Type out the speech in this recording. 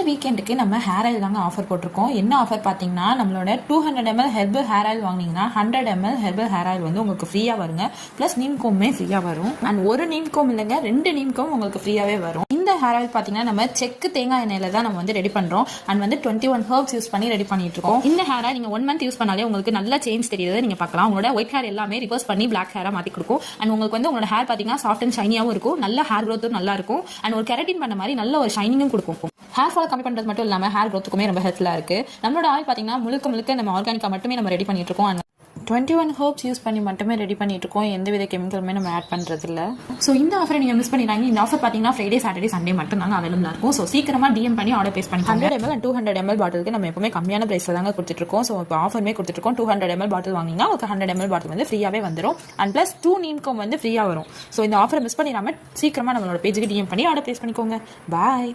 வீக்கெண்டுக்கு நம்ம hair oil தாங்க offer போட்டிருக்கோம். என்ன ஆஃபர் பார்த்தீங்கன்னா, நம்மளோட 200 ml ஹெர்பல் ஹேர் ஆயில் வாங்கினீங்கன்னா 100 ml ஹெர்பல் ஹேர் ஆயில் வந்து உங்களுக்கு ஃப்ரீயாக வருங்க. ப்ளஸ் நீம் கோம்பே ஃப்ரீயாக வரும். அண்ட் ஒரு நீம் கோம் இல்லைங்க, 2 நீம் கோம் உங்களுக்கு ஃப்ரீயாகவே வரும். இந்த ஹேர் ஆயில் பார்த்தீங்கன்னா நம்ம செக்கு தேங்காய் எண்ணெயில தான் நம்ம வந்து ரெடி பண்ணுறோம். அண்ட் வந்து 21 ஹெர்ப்ஸ் யூஸ் பண்ணி ரெடி பண்ணிட்டு இருக்கோம். இந்த ஹேர் ஆயில் நீங்கள் 1 month யூஸ் பண்ணாலே உங்களுக்கு நல்ல சேஞ்ச் தெரியுது. நீங்கள் பார்க்கலாம், உங்களோட ஒயிட் ஹேர் எல்லாமே ரிவர்ஸ் பண்ணி பிளாக் ஹேராக மாற்றி கொடுக்கும். அண்ட் உங்களுக்கு வந்து உங்களோட ஹேர் பார்த்தீங்கன்னா சாஃப்ட் அண்ட் ஷைனியாகவும் இருக்கும். நல்ல ஹேர் க்ரோத்தும் நல்லா இருக்கும். அண்ட் ஒரு கெரட்டின் பண்ண மாதிரி நல்ல ஒரு ஷைனிங்கும் கொடுக்கும். ஹேர் ஃபால் கம்மி பண்ணுறது மட்டும் இல்லாமல் ஹேர் க்ரோத்துக்குமே ரொம்ப ஹெல்ப்ஃபுல்லாக இருக்குது. நம்மளோட ஆயில் பார்த்தீங்கன்னா முழுக்க நம்ம ஆர்கானிக்காக மட்டுமே நம்ம ரெடி பண்ணிட்டு இருக்கோம். 21 ஹெர்ப்ஸ் யூஸ் பண்ணி மட்டுமே ரெடி பண்ணிட்டு இருக்கோம். எந்த வித கெமிக்கலுமே நம்ம ஆட் பண்ணுறது இல்லை. ஸோ இந்த ஆஃபரை நீங்கள் மிஸ் பண்ணிடுறாங்க. இந்த ஆஃபர் பார்த்தீங்கன்னா ஃப்ரைடே சாட்டர்டே சண்டே மட்டும் தாங்க அவைலபிளாக இருக்கும். ஸோ சீக்கிரமாக டிஎம் பண்ணி ஆர்டர் பேஸ் பண்ணி 100 ml and 200 ml பாட்டிலுக்கு நம்ம எப்பவுமே கம்மியான பிரைஸில் தாங்க கொடுத்துட்ருக்கோம். ஸோ இப்போ ஆஃபருமே கொடுத்துட்ருக்கோம். 200 ml பாட்டில் வாங்கினா உங்களுக்கு 100 ml பாட்டில் வந்து ஃப்ரீயாகவே வந்துடும். அண்ட் ப்ளஸ் 2 நீம்கோம் வந்து ஃப்ரீயாக வரும். ஸோ இந்த ஆஃபரை மிஸ் பண்ணிடாமல் சீக்கிரமாக நம்மளோட பேஜுக்கு டிஎம் பண்ணி ஆர்டர் பேஸ் பண்ணிக்கோங்க. பாய்.